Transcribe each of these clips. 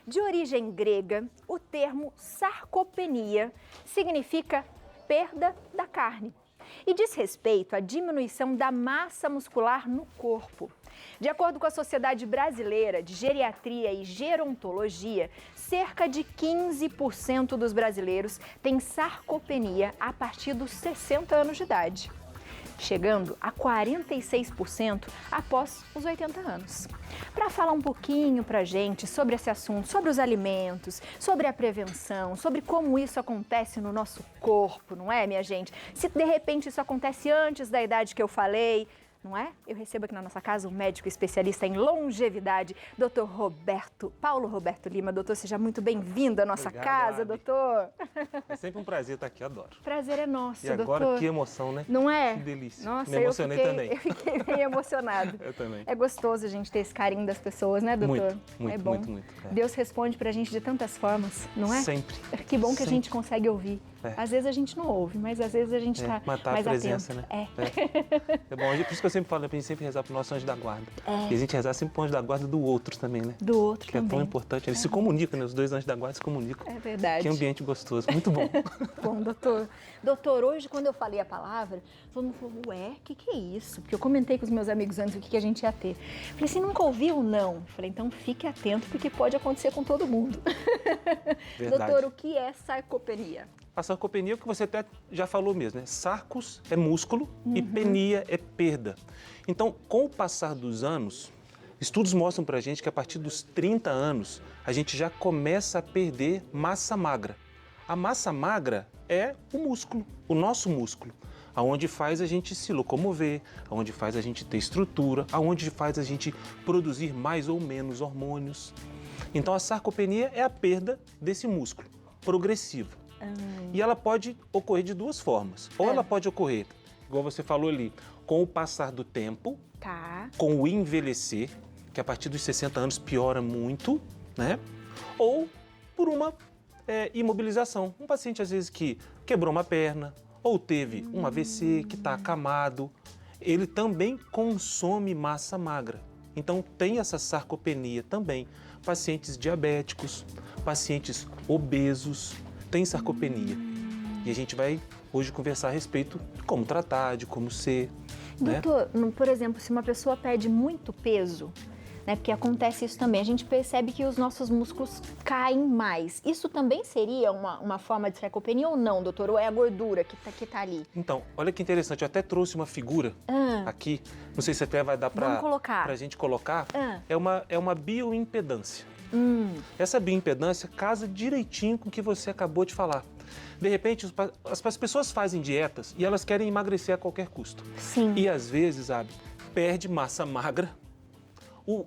De origem grega, o termo sarcopenia significa perda da carne e diz respeito à diminuição da massa muscular no corpo. De acordo com a Sociedade Brasileira de Geriatria e Gerontologia, cerca de 15% dos brasileiros têm sarcopenia a partir dos 60 anos de idade, chegando a 46% após os 80 anos. Para falar um pouquinho para a gente sobre esse assunto, sobre os alimentos, sobre a prevenção, sobre como isso acontece no nosso corpo, não é, minha gente? Se de repente isso acontece antes da idade que eu falei, não é? Eu recebo aqui na nossa casa um médico especialista em longevidade, Dr. Paulo Roberto Lima. Doutor, seja muito bem-vindo à nossa casa, Abi. doutor. É sempre um prazer estar aqui, adoro. Prazer é nosso, E agora, doutor. que emoção, né? Não é? Que delícia. Nossa, Me emocionei também. Eu fiquei bem emocionada. Eu também. É gostoso a gente ter esse carinho das pessoas, né, doutor? Muito, é bom. muito. É. Deus responde pra gente de tantas formas, não é? Sempre. Que bom que a Sempre. gente consegue ouvir. É. Às vezes a gente não ouve, mas às vezes a gente tá matar mais a presença, atento. né? É bom, por isso que eu sempre falo, pra gente sempre rezar pro nosso anjo da guarda. E a gente rezar sempre pro anjo da guarda do outro também, né? Do outro que também. é tão importante. Eles se comunicam, né? Os dois anjos da guarda se comunicam. É verdade. Que ambiente gostoso, muito bom. Bom, doutor. Doutor, hoje quando eu falei a palavra, todo mundo falou, ué, o que é isso? Porque eu comentei com os meus amigos antes o que a gente ia ter. Falei assim, nunca ouviu? Não. Falei, então fique atento, porque pode acontecer com todo mundo. Verdade. Doutor, o que é sarcopenia? A sarcopenia é o que você até já falou mesmo, né? Sarcos é músculo e penia é perda. Então, com o passar dos anos, estudos mostram pra gente que a partir dos 30 anos, a gente já começa a perder massa magra. A massa magra é o músculo, o nosso músculo, aonde faz a gente se locomover, aonde faz a gente ter estrutura, aonde faz a gente produzir mais ou menos hormônios. Então, a sarcopenia é a perda desse músculo progressivo. E ela pode ocorrer de duas formas. Ou ela pode ocorrer, igual você falou ali, com o passar do tempo, Tá. com o envelhecer, que a partir dos 60 anos piora muito, né? Ou por uma imobilização. Um paciente, às vezes, que quebrou uma perna, ou teve um AVC, que está acamado, ele também consome massa magra. Então, tem essa sarcopenia também. Pacientes diabéticos, pacientes obesos, tem sarcopenia. E a gente vai hoje conversar a respeito de como tratar, de como ser. Doutor, por exemplo, se uma pessoa perde muito peso, né, porque acontece isso também, a gente percebe que os nossos músculos caem mais. Isso também seria uma forma de sarcopenia ou não, doutor? Ou é a gordura que tá ali? Então, olha que interessante, eu até trouxe uma figura aqui, não sei se até vai dar para a gente colocar, é uma bioimpedância. Essa bioimpedância casa direitinho com o que você acabou de falar. De repente, as pessoas fazem dietas e elas querem emagrecer a qualquer custo. Sim. E às vezes, sabe, perde massa magra,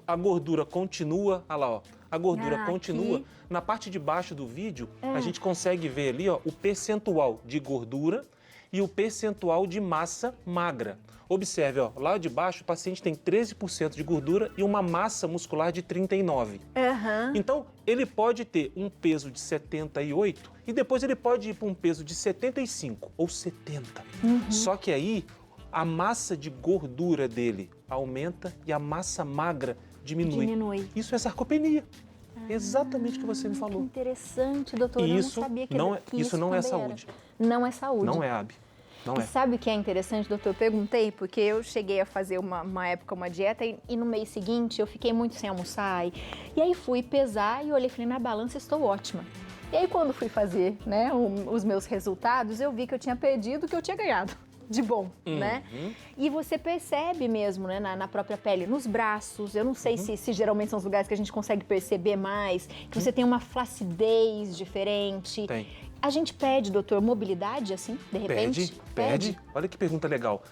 a gordura continua, olha lá, ó, a gordura continua. Aqui. Na parte de baixo do vídeo, a gente consegue ver ali, ó, o percentual de gordura e o percentual de massa magra. Observe, ó, lá de baixo o paciente tem 13% de gordura e uma massa muscular de 39%. Então, ele pode ter um peso de 78 e depois ele pode ir para um peso de 75 ou 70. Só que aí a massa de gordura dele aumenta e a massa magra diminui. Isso é sarcopenia. Exatamente o que você me Que falou. interessante, doutor. E Eu isso não sabia que isso não é também saúde. Era. Não é saúde. Não é, Abi. Não E é. sabe o que é interessante, doutor? Eu perguntei porque eu cheguei a fazer uma época uma dieta e no mês seguinte eu fiquei muito sem almoçar. E aí fui pesar e olhei e falei, na balança estou ótima. E aí quando fui fazer, né, os meus resultados, eu vi que eu tinha perdido o que eu tinha ganhado de bom, né? E você percebe mesmo, né, na própria pele, nos braços, eu não sei se geralmente são os lugares que a gente consegue perceber mais, que você tem uma flacidez diferente. Tem. A gente perde, doutor, mobilidade, assim, de repente? Perde. Olha que pergunta legal.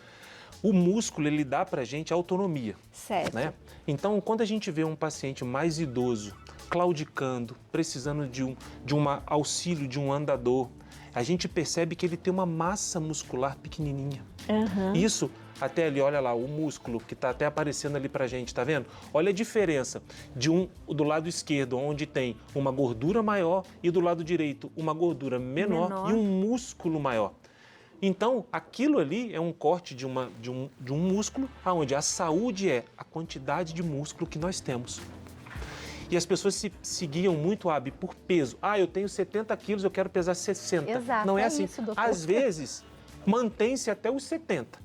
O músculo, ele dá pra gente autonomia. Certo. Né? Então, quando a gente vê um paciente mais idoso, claudicando, precisando de um auxílio de um andador, a gente percebe que ele tem uma massa muscular pequenininha. Isso, até ali, olha lá, o músculo que está até aparecendo ali pra gente, tá vendo? Olha a diferença do lado esquerdo, onde tem uma gordura maior, e do lado direito, uma gordura menor. E um músculo maior. Então, aquilo ali é um corte de um músculo, onde a saúde é a quantidade de músculo que nós temos. E as pessoas se guiam muito, Abi, por peso. Ah, eu tenho 70 quilos, eu quero pesar 60. Exato, não é é assim. isso, doutor. Às vezes, mantém-se até os 70.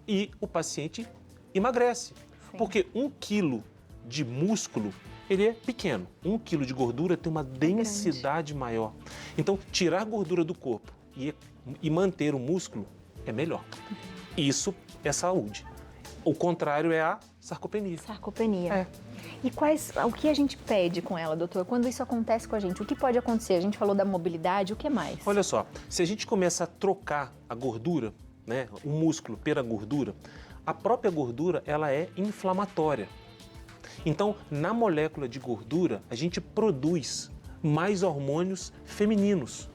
E o paciente emagrece. Sim. Porque 1 quilo de músculo, ele é pequeno. 1 quilo de gordura tem uma densidade maior. Então, tirar gordura do corpo e manter o músculo é melhor. Isso é saúde. O contrário é a sarcopenia. Sarcopenia. É. E o que a gente pede com ela, doutor? Quando isso acontece com a gente, o que pode acontecer? A gente falou da mobilidade, o que mais? Olha só, se a gente começa a trocar a gordura, né, o músculo pela gordura, a própria gordura, ela é inflamatória. Então, na molécula de gordura, a gente produz mais hormônios femininos.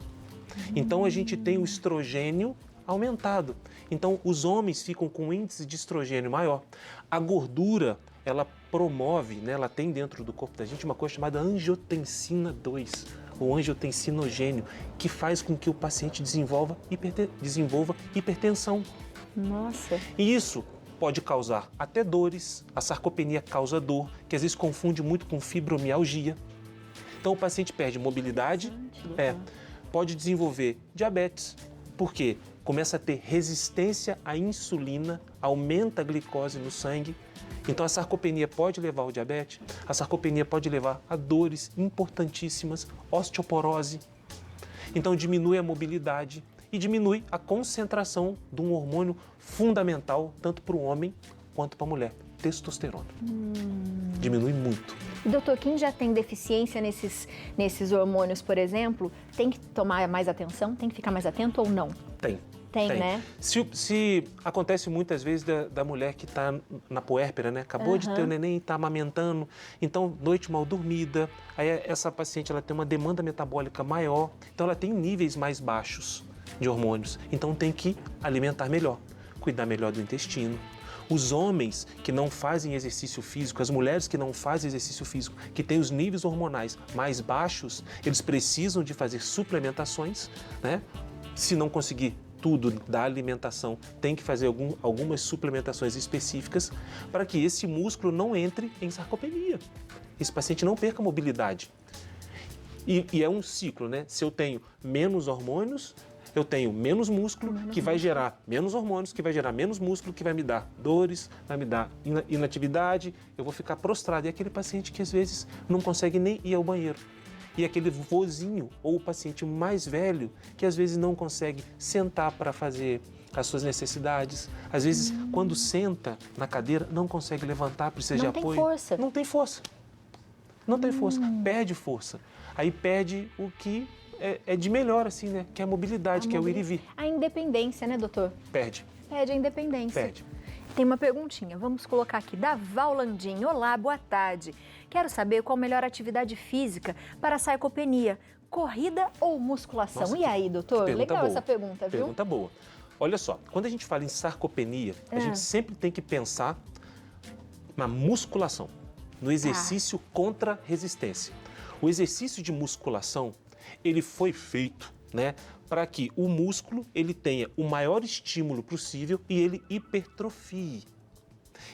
Então, a gente tem o estrogênio aumentado. Então, os homens ficam com um índice de estrogênio maior. A gordura, ela promove, né, ela tem dentro do corpo da gente uma coisa chamada angiotensina 2, ou angiotensinogênio, que faz com que o paciente desenvolva hipertensão. Nossa. E isso pode causar até dores, a sarcopenia causa dor, que às vezes confunde muito com fibromialgia. Então, o paciente perde mobilidade, pode desenvolver diabetes, porque começa a ter resistência à insulina, aumenta a glicose no sangue. Então, a sarcopenia pode levar ao diabetes, a sarcopenia pode levar a dores importantíssimas, osteoporose. Então, diminui a mobilidade e diminui a concentração de um hormônio fundamental, tanto para o homem quanto para a mulher, testosterona. Diminui muito. E, doutor, quem já tem deficiência nesses hormônios, por exemplo, tem que tomar mais atenção? Tem que ficar mais atento ou não? Tem. Tem, né? Se acontece muitas vezes da mulher que está na puérpera, né? Acabou de ter o neném e está amamentando, então noite mal dormida, aí essa paciente ela tem uma demanda metabólica maior, então ela tem níveis mais baixos de hormônios, então tem que alimentar melhor, cuidar melhor do intestino. Os homens que não fazem exercício físico, as mulheres que não fazem exercício físico, que têm os níveis hormonais mais baixos, eles precisam de fazer suplementações, né? Se não conseguir tudo da alimentação, tem que fazer algumas suplementações específicas para que esse músculo não entre em sarcopenia. Esse paciente não perca mobilidade. E é um ciclo, né? Se eu tenho menos hormônios, eu tenho menos músculo, que vai gerar menos hormônios, que vai gerar menos músculo, que vai me dar dores, vai me dar inatividade, eu vou ficar prostrado. E aquele paciente que às vezes não consegue nem ir ao banheiro. E aquele vozinho ou o paciente mais velho que às vezes não consegue sentar para fazer as suas necessidades. Às vezes, quando senta na cadeira, não consegue levantar, precisa de apoio. Não tem força. Não tem força. Não tem força. Perde força. Aí perde o que é de melhor, assim, né? Que é a mobilidade, que é o ir e vir. A independência, né, doutor? Perde. Perde a independência. Perde. Tem uma perguntinha, vamos colocar aqui, da Vallandim. Olá, boa tarde. Quero saber qual a melhor atividade física para a sarcopenia, corrida ou musculação? Nossa, e aí, doutor? Legal boa. essa pergunta, viu? Pergunta boa. Olha só, quando a gente fala em sarcopenia, a gente sempre tem que pensar na musculação, no exercício contra resistência. O exercício de musculação, ele foi feito, né, para que o músculo ele tenha o maior estímulo possível e ele hipertrofie.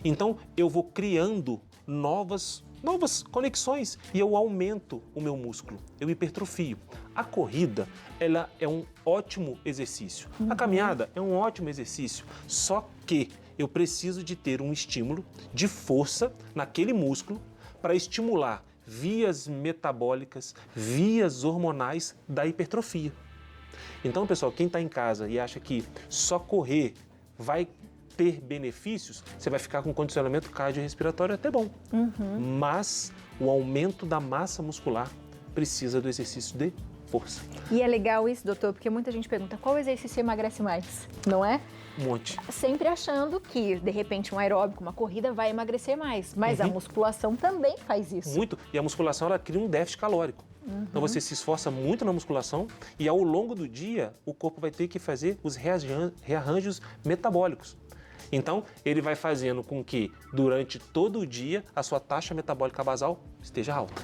Então, eu vou criando novas conexões e eu aumento o meu músculo, eu hipertrofio. A corrida, ela é um ótimo exercício. A caminhada é um ótimo exercício, só que eu preciso de ter um estímulo de força naquele músculo para estimular vias metabólicas, vias hormonais da hipertrofia. Então, pessoal, quem está em casa e acha que só correr vai ter benefícios, você vai ficar com condicionamento cardiorrespiratório até bom. Mas o aumento da massa muscular precisa do exercício de força. E é legal isso, doutor, porque muita gente pergunta qual exercício emagrece mais, não é? Um monte. Sempre achando que, de repente, um aeróbico, uma corrida vai emagrecer mais, mas a musculação também faz isso. Muito. E a musculação, ela cria um déficit calórico. Então você se esforça muito na musculação e ao longo do dia o corpo vai ter que fazer os rearranjos metabólicos. Então ele vai fazendo com que durante todo o dia a sua taxa metabólica basal esteja alta.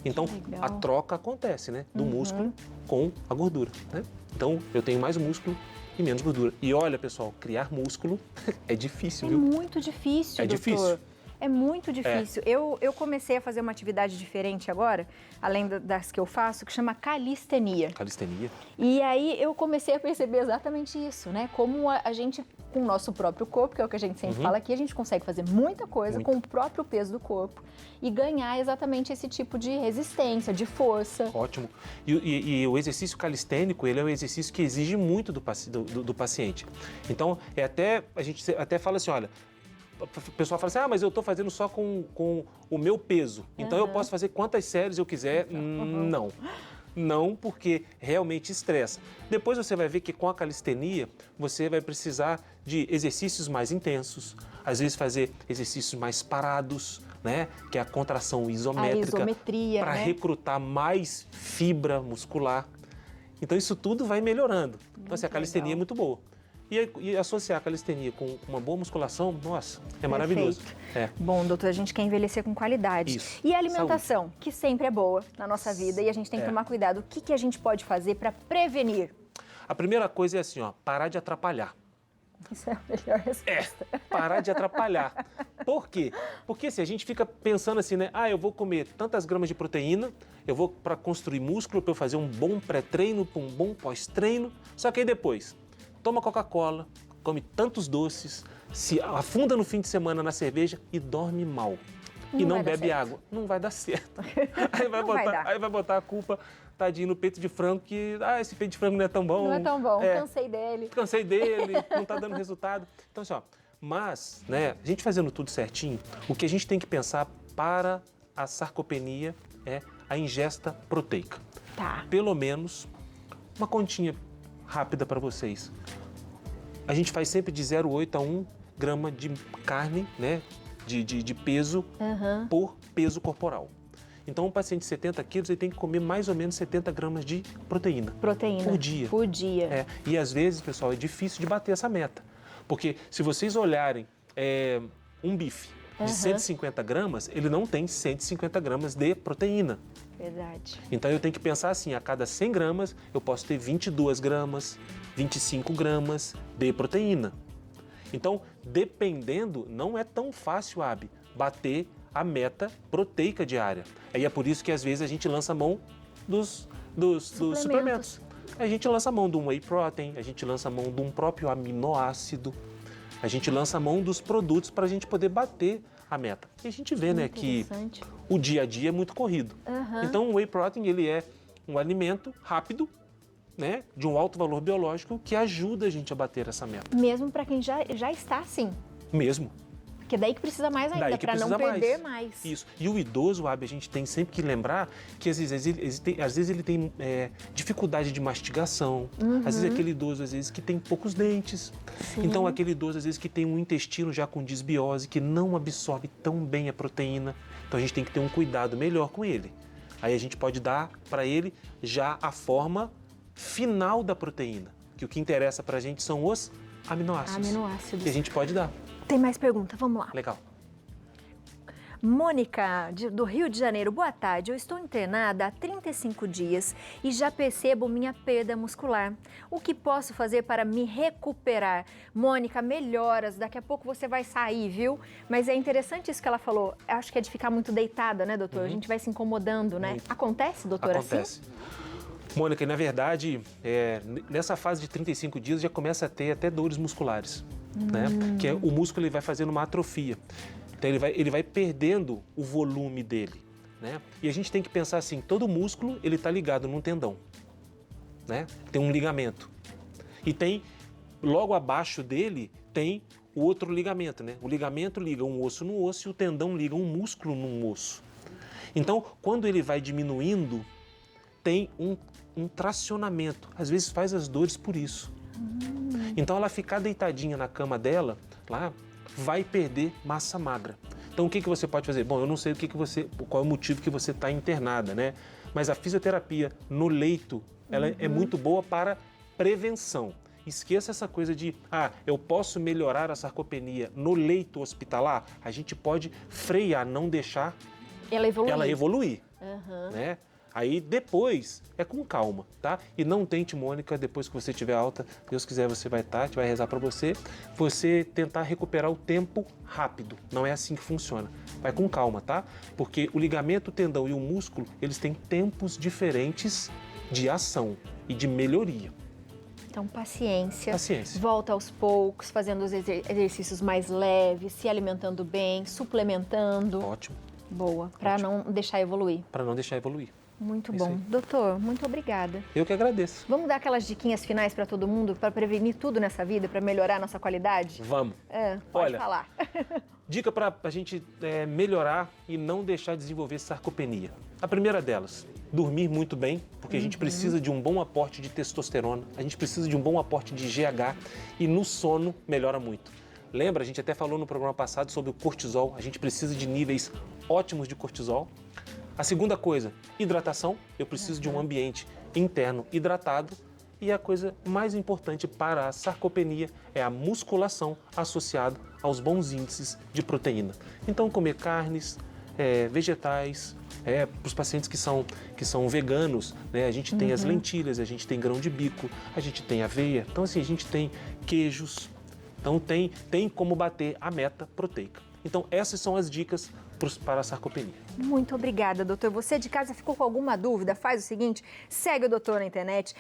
Então a troca acontece, né, do músculo com a gordura, né? Então eu tenho mais músculo e menos gordura. E olha, pessoal, criar músculo é difícil, viu? É muito difícil, É doutor. difícil. É muito difícil. Eu comecei a fazer uma atividade diferente agora, além das que eu faço, que chama calistenia. Calistenia. E aí eu comecei a perceber exatamente isso, né? Como a gente, com o nosso próprio corpo, que é o que a gente sempre fala aqui, a gente consegue fazer muita coisa com o próprio peso do corpo e ganhar exatamente esse tipo de resistência, de força. Ótimo. E o exercício calistênico, ele é um exercício que exige muito do paciente. Então, a gente até fala assim, olha, o pessoal fala assim, mas eu estou fazendo só com o meu peso, então eu posso fazer quantas séries eu quiser. Não. Não, porque realmente estressa. Depois você vai ver que com a calistenia, você vai precisar de exercícios mais intensos, às vezes fazer exercícios mais parados, né? Que é a contração isométrica, para recrutar mais fibra muscular. Então isso tudo vai melhorando. Então assim, a calistenia é muito boa. E associar a calistenia com uma boa musculação, nossa, é maravilhoso. Bom, doutor, a gente quer envelhecer com qualidade. Isso. E a alimentação, que sempre é boa na nossa vida e a gente tem que tomar cuidado. O que a gente pode fazer para prevenir? A primeira coisa é assim, parar de atrapalhar. Isso é a melhor resposta. Parar de atrapalhar. Por quê? Porque se a gente fica pensando assim, né? Eu vou comer tantas gramas de proteína, eu vou para construir músculo, para eu fazer um bom pré-treino, para um bom pós-treino. Só que aí depois, toma Coca-Cola, come tantos doces, se afunda no fim de semana na cerveja e dorme mal. E não bebe água. Não vai dar certo. Aí vai botar a culpa, tadinho, no peito de frango, que esse peito de frango não é tão bom. Não é tão bom, cansei dele, não está dando resultado. Então, assim, mas, né, a gente fazendo tudo certinho, o que a gente tem que pensar para a sarcopenia é a ingesta proteica. Tá. Pelo menos uma continha rápida para vocês. A gente faz sempre de 0,8 a 1 grama de carne, né, de peso por peso corporal. Então, um paciente de 70 quilos, ele tem que comer mais ou menos 70 gramas de proteína. Por dia. Por dia. E às vezes, pessoal, é difícil de bater essa meta. Porque se vocês olharem um bife de 150 gramas, ele não tem 150 gramas de proteína. Verdade. Então eu tenho que pensar assim, a cada 100 gramas eu posso ter 22 gramas, 25 gramas de proteína. Então, dependendo, não é tão fácil, bater a meta proteica diária. Aí é por isso que às vezes a gente lança mão dos suplementos. A gente lança mão de um whey protein, a gente lança mão de um próprio aminoácido, a gente lança mão dos produtos para a gente poder bater a meta. E a gente vê, né, que o dia a dia é muito corrido. Então, o whey protein, ele é um alimento rápido, né, de um alto valor biológico que ajuda a gente a bater essa meta. Mesmo para quem já está assim. Mesmo. Porque daí que precisa mais ainda, para não perder mais. Isso. E o idoso, a gente tem sempre que lembrar que às vezes ele tem dificuldade de mastigação. Às vezes aquele idoso, às vezes, que tem poucos dentes. Sim. Então, aquele idoso, às vezes, que tem um intestino já com desbiose, que não absorve tão bem a proteína. Então, a gente tem que ter um cuidado melhor com ele. Aí a gente pode dar para ele já a forma final da proteína. Que o que interessa para a gente são os aminoácidos. Que a gente pode dar. Tem mais pergunta? Vamos lá. Legal. Mônica, do Rio de Janeiro. Boa tarde. Eu estou internada há 35 dias e já percebo minha perda muscular. O que posso fazer para me recuperar? Mônica, melhoras. Daqui a pouco você vai sair, viu? Mas é interessante isso que ela falou. Acho que é de ficar muito deitada, né, doutor? A gente vai se incomodando, né? Muito. Acontece, doutor, Acontece. Assim? Mônica, na verdade, nessa fase de 35 dias já começa a ter até dores musculares. Né? Que o músculo ele vai fazendo uma atrofia. Então ele vai perdendo o volume dele. Né? E a gente tem que pensar assim, todo músculo ele está ligado num tendão. Né? Tem um ligamento. E tem, logo abaixo dele, tem o outro ligamento. Né? O ligamento liga um osso no osso e o tendão liga um músculo num osso. Então, quando ele vai diminuindo, tem um tracionamento. Às vezes faz as dores por isso. Então, ela ficar deitadinha na cama dela, lá, vai perder massa magra. Então, o que você pode fazer? Bom, eu não sei qual é o motivo que você está internada, né? Mas a fisioterapia no leito, ela é muito boa para prevenção. Esqueça essa coisa de, eu posso melhorar a sarcopenia no leito hospitalar. A gente pode frear, não deixar ela evoluir. Né? Aí depois é com calma, tá? E não tente, Mônica, depois que você tiver alta, Deus quiser, você vai estar, a gente vai rezar para você tentar recuperar o tempo rápido. Não é assim que funciona. Vai com calma, tá? Porque o ligamento, o tendão e o músculo, eles têm tempos diferentes de ação e de melhoria. Então, paciência. Paciência. Volta aos poucos, fazendo os exercícios mais leves, se alimentando bem, suplementando. Ótimo. Boa, para não deixar evoluir. Para não deixar evoluir. Muito Isso bom. aí. Doutor, muito obrigada. Eu que agradeço. Vamos dar aquelas diquinhas finais para todo mundo, para prevenir tudo nessa vida, para melhorar a nossa qualidade? Vamos. Pode Olha, falar. Dica para a gente melhorar e não deixar de desenvolver sarcopenia. A primeira delas, dormir muito bem, porque a gente precisa de um bom aporte de testosterona, a gente precisa de um bom aporte de GH e no sono melhora muito. Lembra, a gente até falou no programa passado sobre o cortisol, a gente precisa de níveis ótimos de cortisol. A segunda coisa, hidratação, eu preciso de um ambiente interno hidratado. E a coisa mais importante para a sarcopenia é a musculação associada aos bons índices de proteína. Então, comer carnes, vegetais, para os pacientes que são veganos, né, a gente tem as lentilhas, a gente tem grão de bico, a gente tem aveia, então assim, a gente tem queijos, então tem como bater a meta proteica. Então, essas são as dicas para a sarcopenia. Muito obrigada, doutor. Você de casa ficou com alguma dúvida? Faz o seguinte, segue o doutor na internet,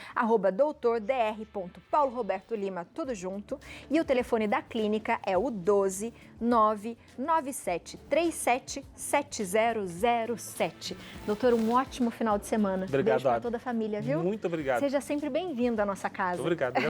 @doutordr.paulorobertolima, tudo junto. E o telefone da clínica é o 12 99737 7007. Doutor, um ótimo final de semana. Obrigado, Beijo para Ada. toda a família, viu? Muito obrigado. Seja sempre bem-vindo à nossa casa. Obrigado.